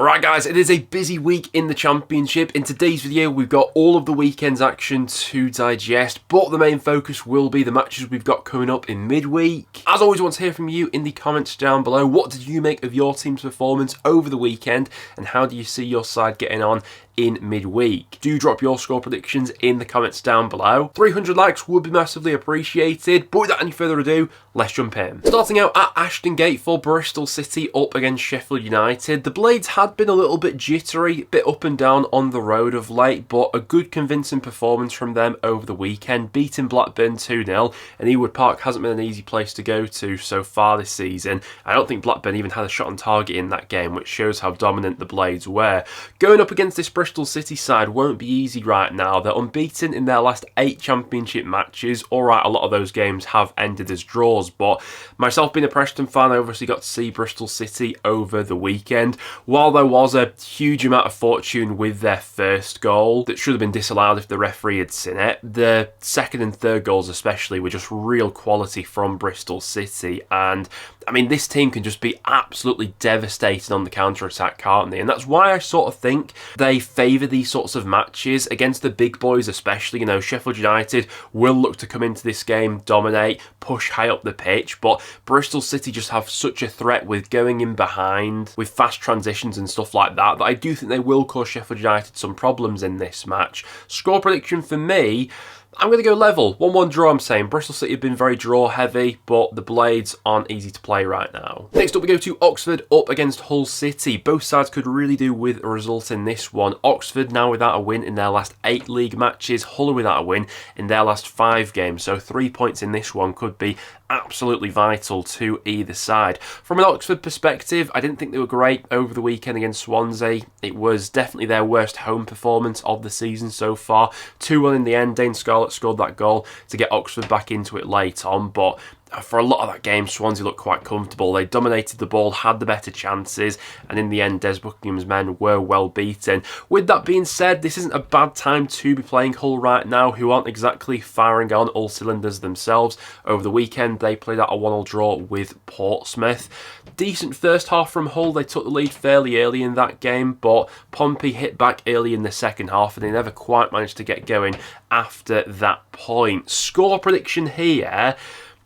Alright guys, it is a busy week in the Championship. In today's video we've got all of the weekend's action to digest, but the main focus will be the matches we've got coming up in midweek. As always, I want to hear from you in the comments down below. What did you make of your team's performance over the weekend, and how do you see your side getting on in midweek? Do drop your score predictions in the comments down below. 300 likes would be massively appreciated, but without any further ado, let's jump in. Starting out at Ashton Gate for Bristol City up against Sheffield United. The Blades had been a little bit jittery, a bit up and down on the road of late, but a good convincing performance from them over the weekend, beating Blackburn 2-0, and Ewood Park hasn't been an easy place to go to so far this season. I don't think Blackburn even had a shot on target in that game, which shows how dominant the Blades were. Going up against this Bristol City side won't be easy right now. They're unbeaten in their last 8 Championship matches. Alright, a lot of those games have ended as draws, but myself being a Preston fan, I obviously got to see Bristol City over the weekend. While there was a huge amount of fortune with their first goal that should have been disallowed if the referee had seen it, the second and third goals especially were just real quality from Bristol City, and I mean, this team can just be absolutely devastating on the counter-attack, can't they? And that's why I sort of think they favour these sorts of matches against the big boys especially. You know, Sheffield United will look to come into this game, dominate, push high up the pitch, but Bristol City just have such a threat with going in behind, with fast transitions and stuff like that, that I do think they will cause Sheffield United some problems in this match. Score prediction for me, I'm going to go level. 1-1 draw, I'm saying. Bristol City have been very draw heavy, but the Blades aren't easy to play right now. Next up we go to Oxford up against Hull City. Both sides could really do with a result in this one. Oxford now without a win in their last 8 league matches. Hull without a win in their last 5 games. So 3 points in this one could be absolutely vital to either side. From an Oxford perspective, I didn't think they were great over the weekend against Swansea. It was definitely their worst home performance of the season so far. 2-1 in the end. Dane Scarlett scored that goal to get Oxford back into it late on, but for a lot of that game, Swansea looked quite comfortable. They dominated the ball, had the better chances, and in the end, Des Buckingham's men were well beaten. With that being said, this isn't a bad time to be playing Hull right now, who aren't exactly firing on all cylinders themselves. Over the weekend, they played out a 1-1 draw with Portsmouth. Decent first half from Hull. They took the lead fairly early in that game, but Pompey hit back early in the second half, and they never quite managed to get going after that point. Score prediction here,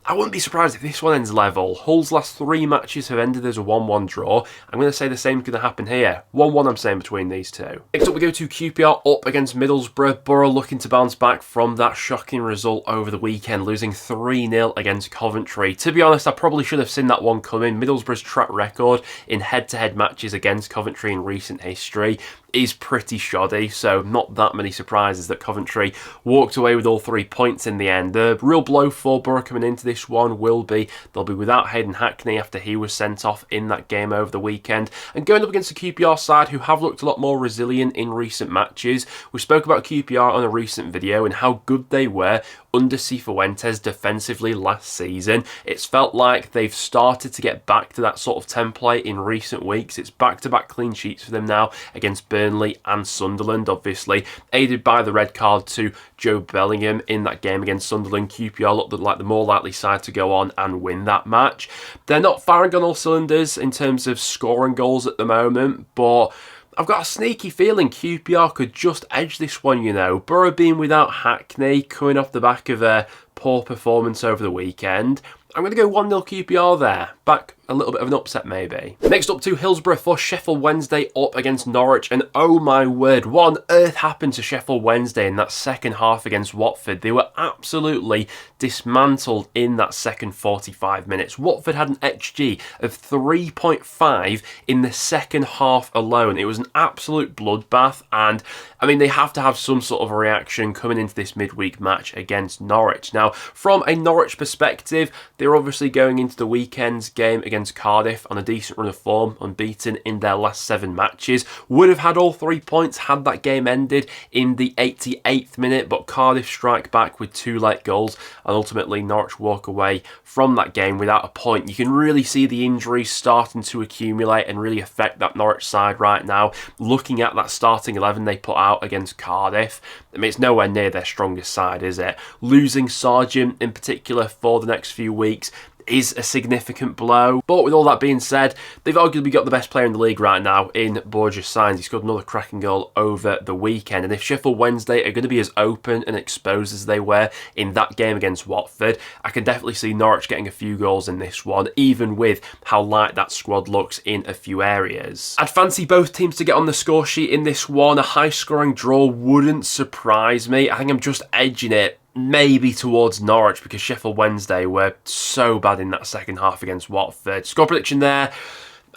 I wouldn't be surprised if this one ends level. Hull's last 3 matches have ended as a 1-1 draw. I'm going to say the same is going to happen here. 1-1 I'm saying between these two. Next up we go to QPR up against Middlesbrough. Borough looking to bounce back from that shocking result over the weekend, losing 3-0 against Coventry. To be honest, I probably should have seen that one coming. Middlesbrough's track record in head-to-head matches against Coventry in recent history is pretty shoddy, so not that many surprises that Coventry walked away with all 3 points in the end. The real blow for Borough coming into this one will be they'll be without Hayden Hackney after he was sent off in that game over the weekend, and going up against the QPR side who have looked a lot more resilient in recent matches. We spoke about QPR on a recent video and how good they were under Cifuentes defensively last season. It's felt like they've started to get back to that sort of template in recent weeks. It's back-to-back clean sheets for them now against Burnley and Sunderland, obviously, aided by the red card to Joe Bellingham in that game against Sunderland. QPR looked like the more likely side to go on and win that match. They're not firing on all cylinders in terms of scoring goals at the moment, but I've got a sneaky feeling QPR could just edge this one, you know. Borough being without Hackney, coming off the back of a poor performance over the weekend. I'm going to go 1-0 QPR there. Back a little bit of an upset maybe. Next up to Hillsborough for Sheffield Wednesday up against Norwich, and oh my word, what on earth happened to Sheffield Wednesday in that second half against Watford? They were absolutely dismantled in that second 45 minutes. Watford had an XG of 3.5 in the second half alone. It was an absolute bloodbath, and I mean, they have to have some sort of a reaction coming into this midweek match against Norwich. Now, from a Norwich perspective, they're obviously going into the weekend's game against Cardiff on a decent run of form, unbeaten in their last 7 matches. Would have had all 3 points had that game ended in the 88th minute, but Cardiff strike back with 2 late goals, and ultimately Norwich walk away from that game without a point. You can really see the injuries starting to accumulate and really affect that Norwich side right now. Looking at that starting 11 they put out against Cardiff, I mean, it's nowhere near their strongest side, is it? Losing Sargent in particular for the next few weeks is a significant blow. But with all that being said, they've arguably got the best player in the league right now in Borges Sainz. He scored another cracking goal over the weekend. And if Sheffield Wednesday are going to be as open and exposed as they were in that game against Watford, I can definitely see Norwich getting a few goals in this one, even with how light that squad looks in a few areas. I'd fancy both teams to get on the score sheet in this one. A high-scoring draw wouldn't surprise me. I think I'm just edging it maybe towards Norwich because Sheffield Wednesday were so bad in that second half against Watford. Score prediction there,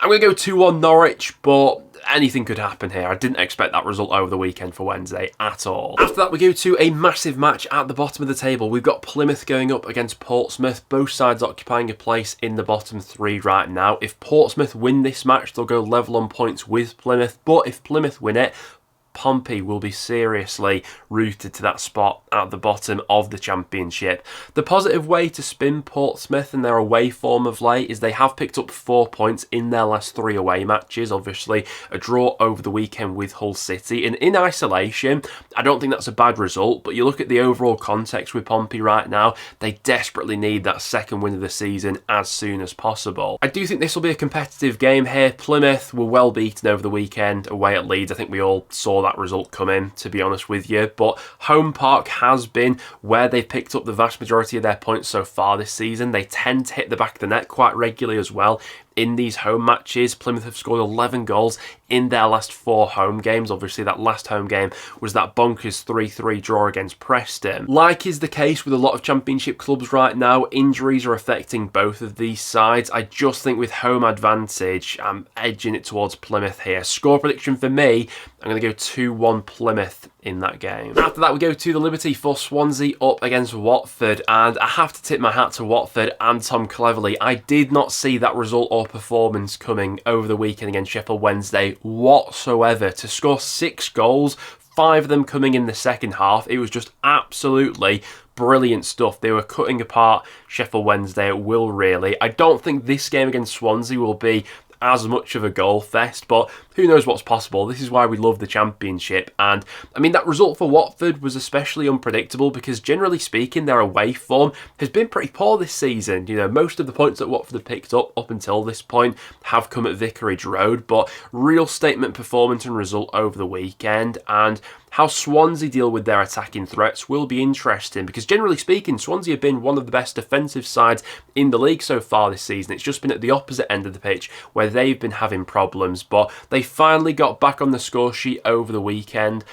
I'm going to go 2-1 Norwich, but anything could happen here. I didn't expect that result over the weekend for Wednesday at all. After that, we go to a massive match at the bottom of the table. We've got Plymouth going up against Portsmouth, both sides occupying a place in the bottom three right now. If Portsmouth win this match, they'll go level on points with Plymouth, but if Plymouth win it, Pompey will be seriously rooted to that spot at the bottom of the Championship. The positive way to spin Portsmouth and their away form of late is they have picked up 4 points in their last 3 away matches. Obviously, a draw over the weekend with Hull City. And in isolation, I don't think that's a bad result, but you look at the overall context with Pompey right now, they desperately need that second win of the season as soon as possible. I do think this will be a competitive game here. Plymouth were well beaten over the weekend away at Leeds. I think we all saw that result come in, to be honest with you, but home park has been where they've picked up the vast majority of their points so far this season. They tend to hit the back of the net quite regularly as well in these home matches. Plymouth have scored 11 goals in their last 4 home games. Obviously, that last home game was that bonkers 3-3 draw against Preston. Like is the case with a lot of Championship clubs right now, injuries are affecting both of these sides. I just think with home advantage, I'm edging it towards Plymouth here. Score prediction for me, I'm going to go 2-1 Plymouth in that game. After that, we go to the Liberty for Swansea up against Watford, and I have to tip my hat to Watford and Tom Cleverley. I did not see that result or performance coming over the weekend against Sheffield Wednesday whatsoever. To score 6 goals, 5 of them coming in the second half, it was just absolutely brilliant stuff. They were cutting apart Sheffield Wednesday at will, really. I don't think this game against Swansea will be as much of a goal fest, but who knows what's possible. This is why we love the Championship. And I mean, that result for Watford was especially unpredictable because generally speaking, their away form has been pretty poor this season. You know, most of the points that Watford have picked up until this point have come at Vicarage Road, but real statement performance and result over the weekend. And how Swansea deal with their attacking threats will be interesting because generally speaking, Swansea have been one of the best defensive sides in the league so far this season. It's just been at the opposite end of the pitch where they've been having problems, but they finally got back on the score sheet over the weekend,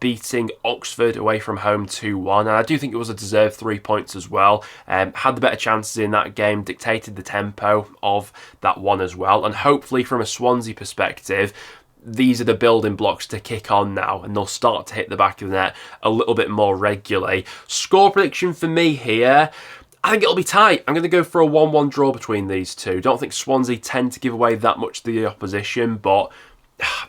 beating Oxford away from home 2-1, and I do think it was a deserved 3 points as well. Had the better chances in that game, dictated the tempo of that one as well, and hopefully from a Swansea perspective, these are the building blocks to kick on now, and they'll start to hit the back of the net a little bit more regularly. Score prediction for me here, I think it'll be tight. I'm going to go for a 1-1 draw between these two. Don't think Swansea tend to give away that much to the opposition, but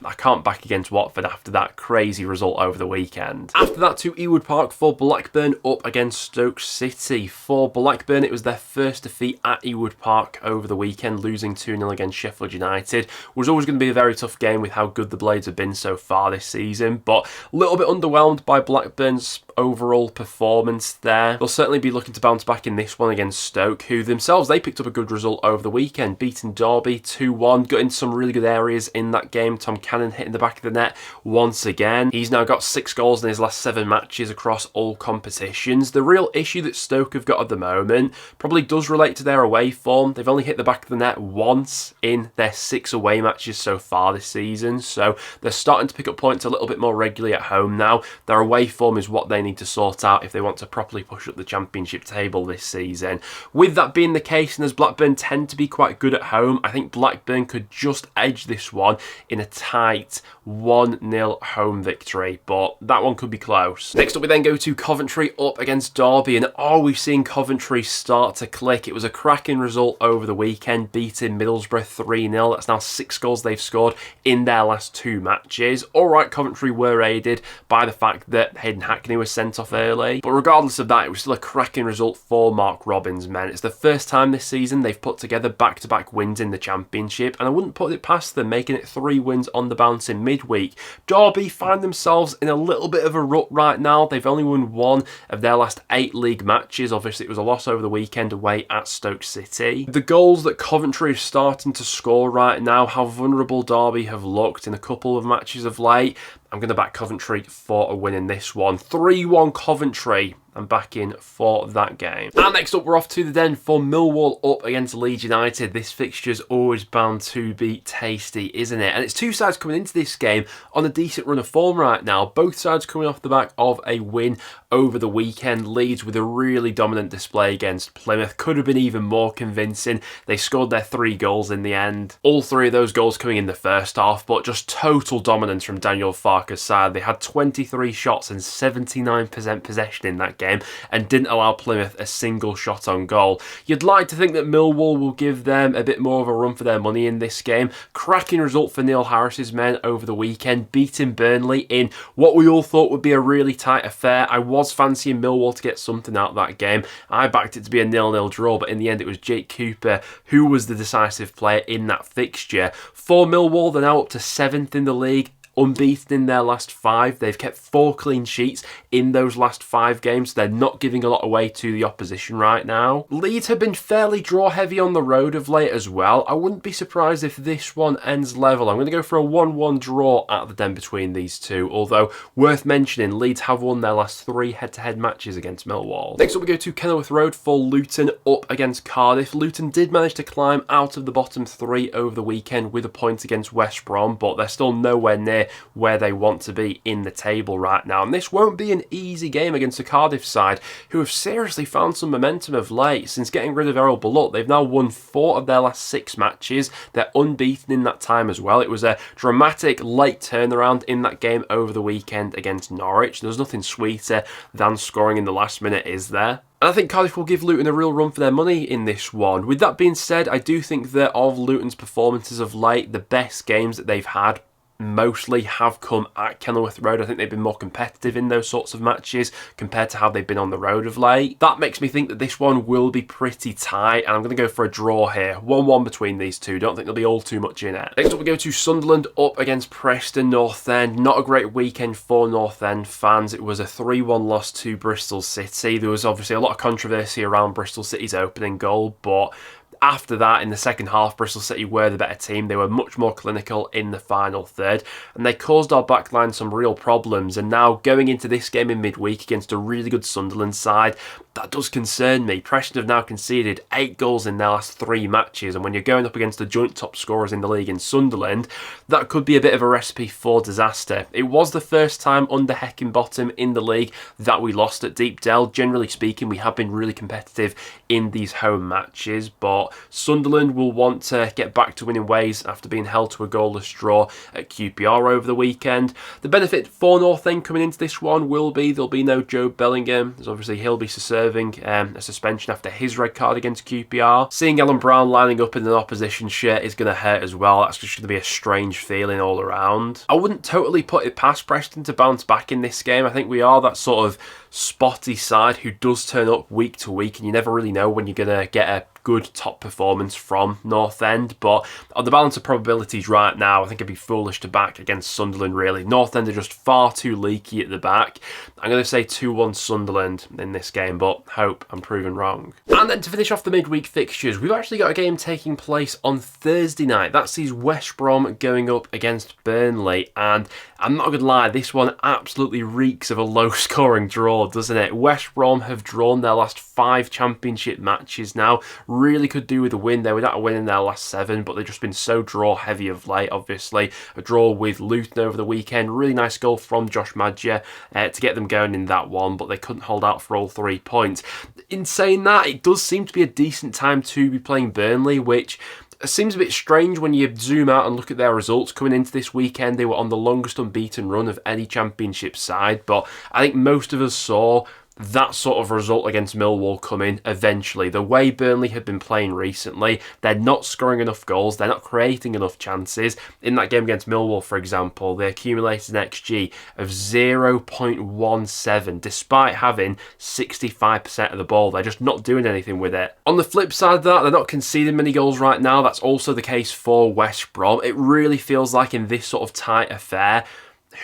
I can't back against Watford after that crazy result over the weekend. After that, to Ewood Park for Blackburn up against Stoke City. For Blackburn, it was their first defeat at Ewood Park over the weekend, losing 2-0 against Sheffield United. Was always going to be a very tough game with how good the Blades have been so far this season, but a little bit underwhelmed by Blackburn's overall performance there. They'll certainly be looking to bounce back in this one against Stoke, who themselves, they picked up a good result over the weekend, beating Derby 2-1, got into some really good areas in that game. Tom Cannon hitting the back of the net once again. He's now got 6 goals in his last 7 matches across all competitions. The real issue that Stoke have got at the moment probably does relate to their away form. They've only hit the back of the net once in their 6 away matches so far this season, so they're starting to pick up points a little bit more regularly at home now. Their away form is what they need to sort out if they want to properly push up the Championship table this season. With that being the case, and as Blackburn tend to be quite good at home, I think Blackburn could just edge this one in a tight 1-0 home victory, but that one could be close. Next up, we then go to Coventry up against Derby, and are we seeing Coventry start to click? It was a cracking result over the weekend, beating Middlesbrough 3-0. That's now 6 goals they've scored in their last 2 matches. Alright, Coventry were aided by the fact that Hayden Hackney was sent off early. But regardless of that, it was still a cracking result for Mark Robins' men. It's the first time this season they've put together back-to-back wins in the Championship, and I wouldn't put it past them, making it 3 wins on the bounce in midweek. Derby find themselves in a little bit of a rut right now. They've only won 1 of their last 8 league matches. Obviously, it was a loss over the weekend away at Stoke City. The goals that Coventry is starting to score right now, how vulnerable Derby have looked in a couple of matches of late. I'm going to back Coventry for a win in this one. 3-1 Coventry. I'm back in for that game. And next up, we're off to the Den for Millwall up against Leeds United. This fixture's always bound to be tasty, isn't it? And it's two sides coming into this game on a decent run of form right now. Both sides coming off the back of a win over the weekend. Leeds with a really dominant display against Plymouth. Could have been even more convincing. They scored their 3 goals in the end. All 3 of those goals coming in the first half, but just total dominance from Daniel Farke's side. They had 23 shots and 79% possession in that game, and didn't allow Plymouth a single shot on goal. You'd like to think that Millwall will give them a bit more of a run for their money in this game. Cracking result for Neil Harris's men over the weekend, beating Burnley in what we all thought would be a really tight affair. I was fancying Millwall to get something out of that game. I backed it to be a 0-0 draw, but in the end it was Jake Cooper who was the decisive player in that fixture. For Millwall, they're now up to 7th in the league. Unbeaten in their last 5. They've kept 4 clean sheets in those last 5 games. They're not giving a lot away to the opposition right now. Leeds have been fairly draw heavy on the road of late as well. I wouldn't be surprised if this one ends level. I'm going to go for a 1-1 draw at the Den between these two, although worth mentioning, Leeds have won their last 3 head-to-head matches against Millwall. Next up we go to Kenilworth Road for Luton up against Cardiff. Luton did manage to climb out of the bottom 3 over the weekend with a point against West Brom, but they're still nowhere near where they want to be in the table right now. And this won't be an easy game against the Cardiff side, who have seriously found some momentum of late. Since getting rid of Errol Bullock, they've now won 4 of their last 6 matches. They're unbeaten in that time as well. It was a dramatic late turnaround in that game over the weekend against Norwich. There's nothing sweeter than scoring in the last minute, is there? And I think Cardiff will give Luton a real run for their money in this one. With that being said, I do think that of Luton's performances of late, the best games that they've had mostly have come at Kenilworth Road. I think they've been more competitive in those sorts of matches compared to how they've been on the road of late. That makes me think that this one will be pretty tight, and I'm going to go for a draw here. 1-1 between these two. Don't think there'll be all too much in it. Next up we go to Sunderland up against Preston North End. Not a great weekend for North End fans. It was a 3-1 loss to Bristol City. There was obviously a lot of controversy around Bristol City's opening goal, but after that, in the second half, Bristol City were the better team. They were much more clinical in the final third, and they caused our backline some real problems. And now, going into this game in midweek against a really good Sunderland side, that does concern me. Preston have now conceded 8 goals in their last 3 matches, and when you're going up against the joint top scorers in the league in Sunderland, that could be a bit of a recipe for disaster. It was the first time under Heckingbottom in the league that we lost at Deepdale. Generally speaking, we have been really competitive in these home matches, but Sunderland will want to get back to winning ways after being held to a goalless draw at QPR over the weekend. The benefit for North End coming into this one will be there'll be no Joe Bellingham, as obviously he'll be serving a suspension after his red card against QPR. Seeing Alan Brown lining up in an opposition shirt is going to hurt as well. That's just going to be a strange feeling all around. I wouldn't totally put it past Preston to bounce back in this game. I think we are that sort of spotty side who does turn up week to week, and you never really know when you're going to get a good top performance from North End, but on the balance of probabilities right now, I think it'd be foolish to back against Sunderland really. North End are just far too leaky at the back. I'm going to say 2-1 Sunderland in this game, but hope I'm proven wrong. And then to finish off the midweek fixtures, we've actually got a game taking place on Thursday night. That sees West Brom going up against Burnley, and I'm not going to lie, this one absolutely reeks of a low-scoring draw, doesn't it? West Brom have drawn their last 5 championship matches now. Really could do with a win. They were at a win in their last 7, but they've just been so draw heavy of late, obviously. A draw with Luton over the weekend. Really nice goal from Josh Madger to get them going in that one, but they couldn't hold out for all 3 points. In saying that, it does seem to be a decent time to be playing Burnley, which seems a bit strange when you zoom out and look at their results. Coming into this weekend, they were on the longest unbeaten run of any championship side, but I think most of us saw that sort of result against Millwall coming eventually. The way Burnley have been playing recently, they're not scoring enough goals, they're not creating enough chances. In that game against Millwall, for example, they accumulated an XG of 0.17 despite having 65% of the ball. They're just not doing anything with it. On the flip side of that, they're not conceding many goals right now. That's also the case for West Brom. It really feels like in this sort of tight affair,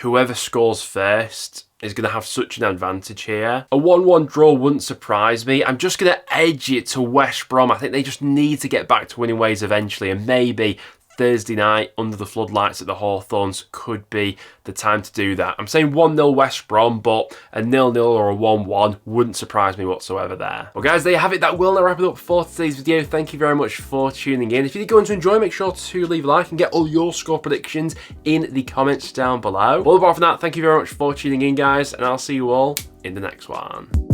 whoever scores first is going to have such an advantage here. A 1-1 draw wouldn't surprise me. I'm just going to edge it to West Brom. I think they just need to get back to winning ways eventually, and maybe Thursday night under the floodlights at the Hawthorns could be the time to do that. I'm saying 1-0 West Brom, but a 0-0 or a 1-1 wouldn't surprise me whatsoever there. Well guys, there you have it. That will now wrap it up for today's video. Thank you very much for tuning in. If you did go on to enjoy, make sure to leave a like and get all your score predictions in the comments down below. Well, apart from that, thank you very much for tuning in guys, and I'll see you all in the next one.